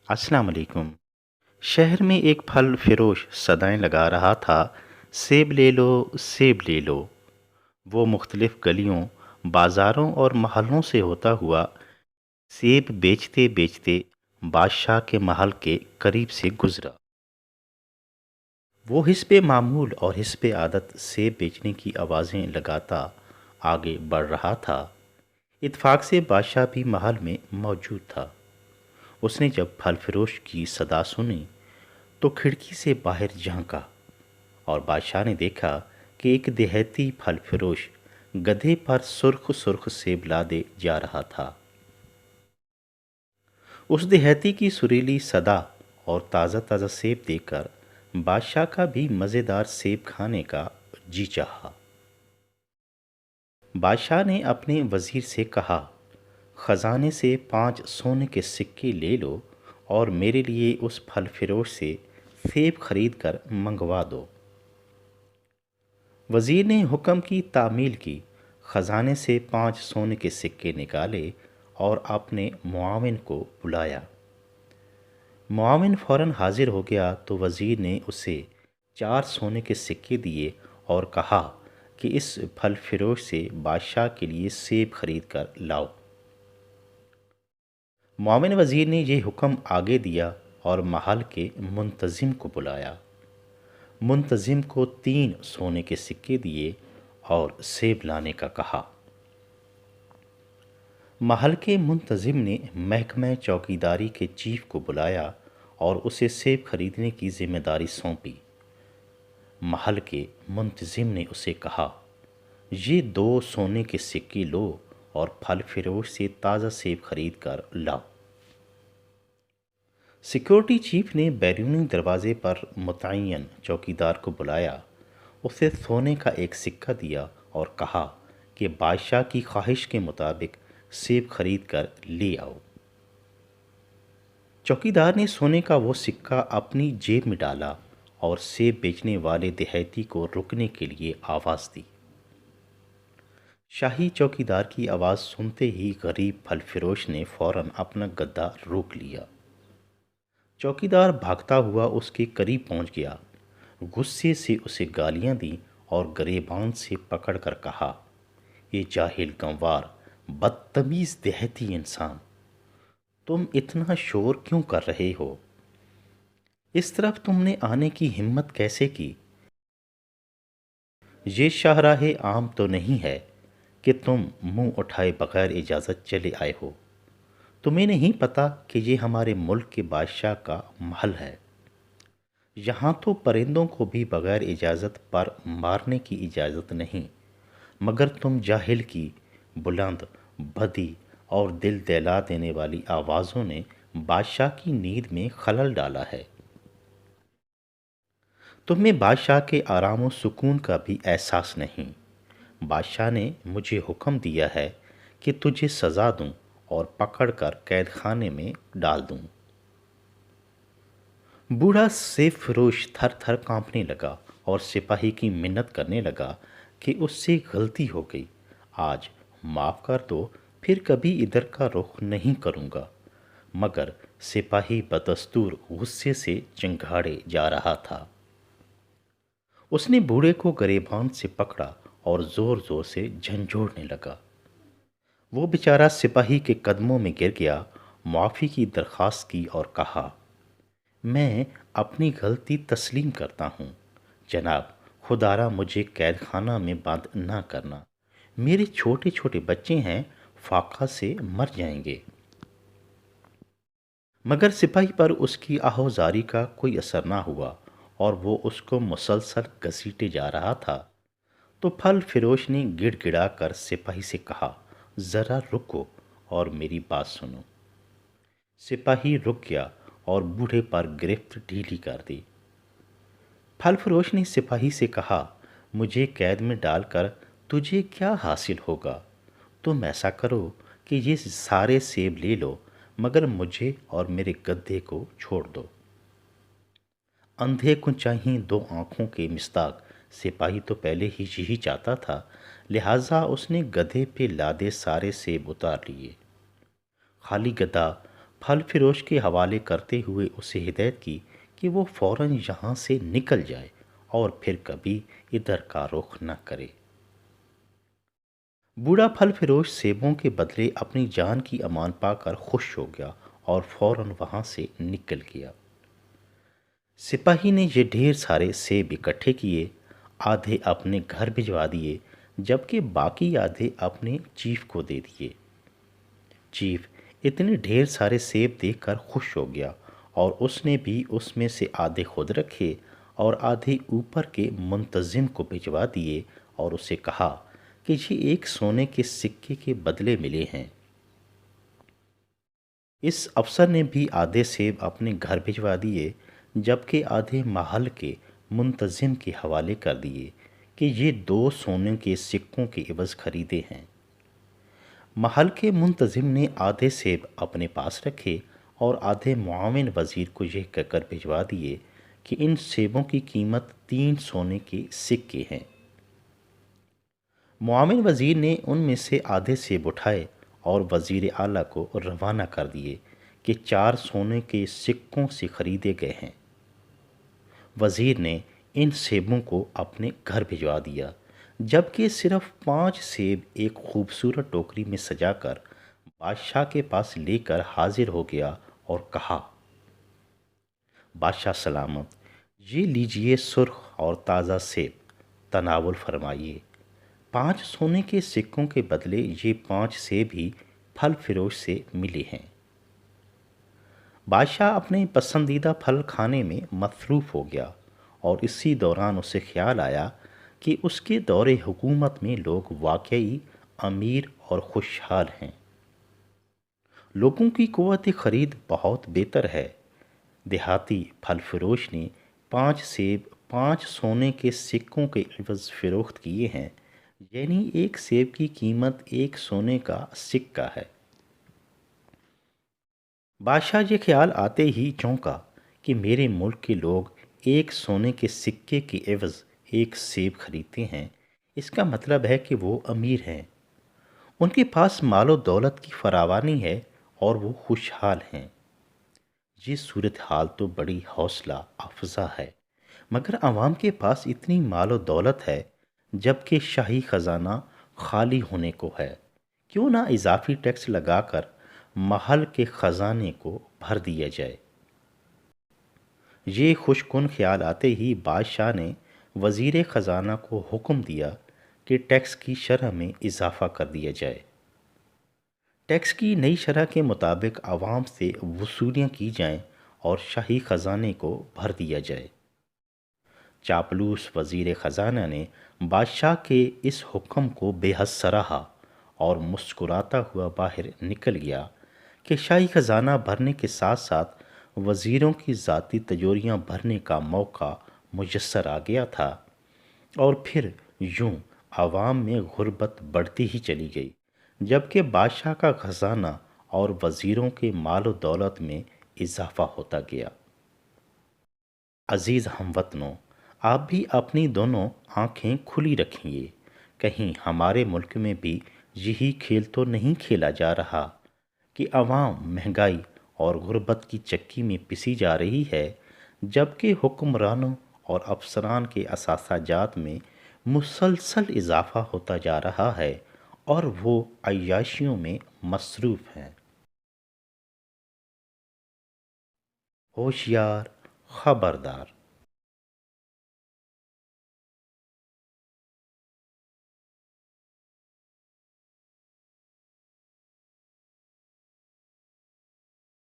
अस्सलाम वालेकुम। शहर में एक फल फरोश सदाएं लगा रहा था, सेब ले लो, सेब ले लो। वो मुख्तलिफ गलियों, बाजारों और महलों से होता हुआ सेब बेचते बेचते बादशाह के महल के करीब से गुजरा। वो हिस्बे मामूल और हिस्बे आदत सेब बेचने की आवाज़ें लगाता आगे बढ़ रहा था। इत्फाक से बादशाह भी महल में मौजूद था। उसने जब फल फरोश की सदा सुनी तो खिड़की से बाहर झांका और बादशाह ने देखा कि एक देहाती फल फरोश गधे पर सुर्ख सुर्ख सेब लादे जा रहा था। उस देहाती की सुरीली सदा और ताज़ा ताज़ा सेब देखकर बादशाह का भी मज़ेदार सेब खाने का जी चाहा। बादशाह ने अपने वज़ीर से कहा, ख़जाने से 5 सोने के सिक्के ले लो और मेरे लिए उस फल फरोश से सेब खरीद कर मंगवा दो। वज़ीर ने हुक्म की तामील की, ख़जाने से 5 सोने के सिक्के निकाले और अपने मुआविन को बुलाया। मुआविन फ़ौरन हाजिर हो गया तो वज़ीर ने उसे 4 सोने के सिक्के दिए और कहा कि इस फल फरोश से बादशाह के लिए सेब खरीद कर लाओ। मुआविन वज़ीर ने यह हुक्म आगे दिया और महल के मुंतज़िम को बुलाया। मुंतज़िम को 3 सोने के सिक्के दिए और सेब लाने का कहा। महल के मुंतज़िम ने महकमा चौकीदारी के चीफ को बुलाया और उसे सेब खरीदने की जिम्मेदारी सौंपी। महल के मुंतज़िम ने उसे कहा, ये 2 सोने के सिक्के लो और फल फरोश से ताज़ा सेब खरीद कर लाओ। सिक्योरिटी चीफ ने बैरूनी दरवाजे पर मुतय्यन चौकीदार को बुलाया, उसे सोने का एक सिक्का दिया और कहा कि बादशाह की ख्वाहिश के मुताबिक सेब खरीद कर ले आओ। चौकीदार ने सोने का वो सिक्का अपनी जेब में डाला और सेब बेचने वाले देहाती को रुकने के लिए आवाज़ दी। शाही चौकीदार की आवाज़ सुनते ही गरीब फल फरोश ने फ़ौरन अपना गद्दा रोक लिया। चौकीदार भागता हुआ उसके करीब पहुंच गया, गुस्से से उसे गालियां दी और गरेबान से पकड़कर कहा, ये जाहिल गंवार बदतमीज़ देहाती इंसान, तुम इतना शोर क्यों कर रहे हो? इस तरफ तुमने आने की हिम्मत कैसे की? ये शाहराहे आम तो नहीं है कि तुम मुंह उठाए बगैर इजाज़त चले आए हो। तुम्हें नहीं पता कि ये हमारे मुल्क के बादशाह का महल है। यहाँ तो परिंदों को भी बगैर इजाज़त पर मारने की इजाज़त नहीं, मगर तुम जाहिल की बुलंद, भदी और दिल दहला देने वाली आवाज़ों ने बादशाह की नींद में खलल डाला है। तुम्हें बादशाह के आराम व सुकून का भी एहसास नहीं। बादशाह ने मुझे हुक्म दिया है कि तुझे सज़ा दूं और पकड़कर कैद खाने में डाल दूं। बूढ़ा सेब फरोश थर थर कांपने लगा और सिपाही की मिन्नत करने लगा कि उससे गलती हो गई, आज माफ़ कर दो, फिर कभी इधर का रुख नहीं करूँगा। मगर सिपाही बदस्तूर गुस्से से चिंगाड़े जा रहा था। उसने बूढ़े को गरेबान से पकड़ा और ज़ोर ज़ोर से झंझोड़ने लगा। वो बेचारा सिपाही के कदमों में गिर गया, मुआफ़ी की दरख्वास्त की और कहा, मैं अपनी गलती तस्लीम करता हूँ जनाब, खुदारा मुझे कैद खाना में बंद ना करना, मेरे छोटे छोटे बच्चे हैं, फाका से मर जाएंगे। मगर सिपाही पर उसकी आहोजारी का कोई असर ना हुआ और वो उसको मुसलसल घसीटे जा रहा था। तो फल फरोश ने गिड़गिड़ा कर सिपाही से कहा, ज़रा रुको और मेरी बात सुनो। सिपाही रुक गया और बूढ़े पर गिरफ्त ढीली कर दी। फल फरोश ने सिपाही से कहा, मुझे कैद में डालकर तुझे क्या हासिल होगा? तुम ऐसा करो कि ये सारे सेब ले लो, मगर मुझे और मेरे गद्दे को छोड़ दो। अंधे को चाहिए 2 आंखों के मिस्ताक, सिपाही तो पहले ही यही चाहता था, लिहाजा उसने गधे पे लादे सारे सेब उतार लिए। खाली गधा پھل فروش کے حوالے کرتے ہوئے اسے ہدایت کی کہ وہ فوراً یہاں سے نکل جائے اور پھر کبھی ادھر کا رخ نہ کرے۔ بوڑھا پھل فروش سیبوں کے بدلے اپنی جان کی امان پا کر خوش ہو گیا اور فوراً وہاں سے نکل گیا۔ سپاہی نے یہ ڈھیر سارے سیب اکٹھے کیے، آدھے اپنے گھر بھجوا دیے جبکہ باقی آدھے اپنے چیف کو دے دیے۔ چیف اتنے ڈھیر سارے سیب دیکھ کر خوش ہو گیا اور اس نے بھی اس میں سے آدھے خود رکھے اور آدھے اوپر کے منتظم کو بھجوا دیے اور اسے کہا کہ یہ ایک سونے کے سکے کے بدلے ملے ہیں۔ اس افسر نے بھی آدھے سیب اپنے گھر بھجوا دیے جبکہ آدھے محل کے منتظم کے حوالے کر دیے کہ یہ 2 سونے کے سکوں کے عوض خریدے ہیں۔ محل کے منتظم نے آدھے سیب اپنے پاس رکھے اور آدھے معاون وزیر کو یہ کہہ کر بھجوا دیے کہ ان سیبوں کی قیمت 3 سونے کے سکے ہیں۔ معاون وزیر نے ان میں سے آدھے سیب اٹھائے اور وزیر اعلیٰ کو روانہ کر دیے کہ 4 سونے کے سکوں سے خریدے گئے ہیں۔ وزیر نے ان سیبوں کو اپنے گھر بھجوا دیا جبکہ صرف 5 سیب ایک خوبصورت ٹوکری میں سجا کر بادشاہ کے پاس لے کر حاضر ہو گیا اور کہا، بادشاہ سلامت، یہ لیجئے سرخ اور تازہ سیب، تناول فرمائیے۔ 5 سونے کے سکوں کے بدلے یہ 5 سیب ہی پھل فروش سے ملے ہیں۔ بادشاہ اپنے پسندیدہ پھل کھانے میں مصروف ہو گیا اور اسی دوران اسے خیال آیا کہ اس کے دور حکومت میں لوگ واقعی امیر اور خوشحال ہیں۔ لوگوں کی قوت خرید بہت بہتر ہے۔ دیہاتی پھل فروش نے 5 سیب 5 سونے کے سکوں کے عوض فروخت کیے ہیں، یعنی ایک سیب کی قیمت 1 سونے کا سکہ ہے۔ بادشاہ یہ خیال آتے ہی چونکا کہ میرے ملک کے لوگ 1 سونے کے سکے کے عوض 1 سیب خریدتے ہیں، اس کا مطلب ہے کہ وہ امیر ہیں، ان کے پاس مال و دولت کی فراوانی ہے اور وہ خوشحال ہیں۔ یہ صورتحال تو بڑی حوصلہ افزا ہے، مگر عوام کے پاس اتنی مال و دولت ہے جبکہ شاہی خزانہ خالی ہونے کو ہے، کیوں نہ اضافی ٹیکس لگا کر محل کے خزانے کو بھر دیا جائے۔ یہ خوش کن خیال آتے ہی بادشاہ نے وزیر خزانہ کو حکم دیا کہ ٹیکس کی شرح میں اضافہ کر دیا جائے۔ ٹیکس کی نئی شرح کے مطابق عوام سے وصولیاں کی جائیں اور شاہی خزانے کو بھر دیا جائے۔ چاپلوس وزیر خزانہ نے بادشاہ کے اس حکم کو بے حد سراہا اور مسکراتا ہوا باہر نکل گیا کہ شاہی خزانہ بھرنے کے ساتھ ساتھ وزیروں کی ذاتی تجوریاں بھرنے کا موقع میسر آ گیا تھا، اور پھر یوں عوام میں غربت بڑھتی ہی چلی گئی جبکہ بادشاہ کا خزانہ اور وزیروں کے مال و دولت میں اضافہ ہوتا گیا۔ عزیز ہم وطنوں، آپ بھی اپنی دونوں آنکھیں کھلی رکھیے، کہیں ہمارے ملک میں بھی یہی کھیل تو نہیں کھیلا جا رہا کہ عوام مہنگائی اور غربت کی چکی میں پسی جا رہی ہے جبکہ حکمرانوں اور افسران کے اثاثہ جات میں مسلسل اضافہ ہوتا جا رہا ہے اور وہ عیاشیوں میں مصروف ہیں۔ ہوشیار، خبردار۔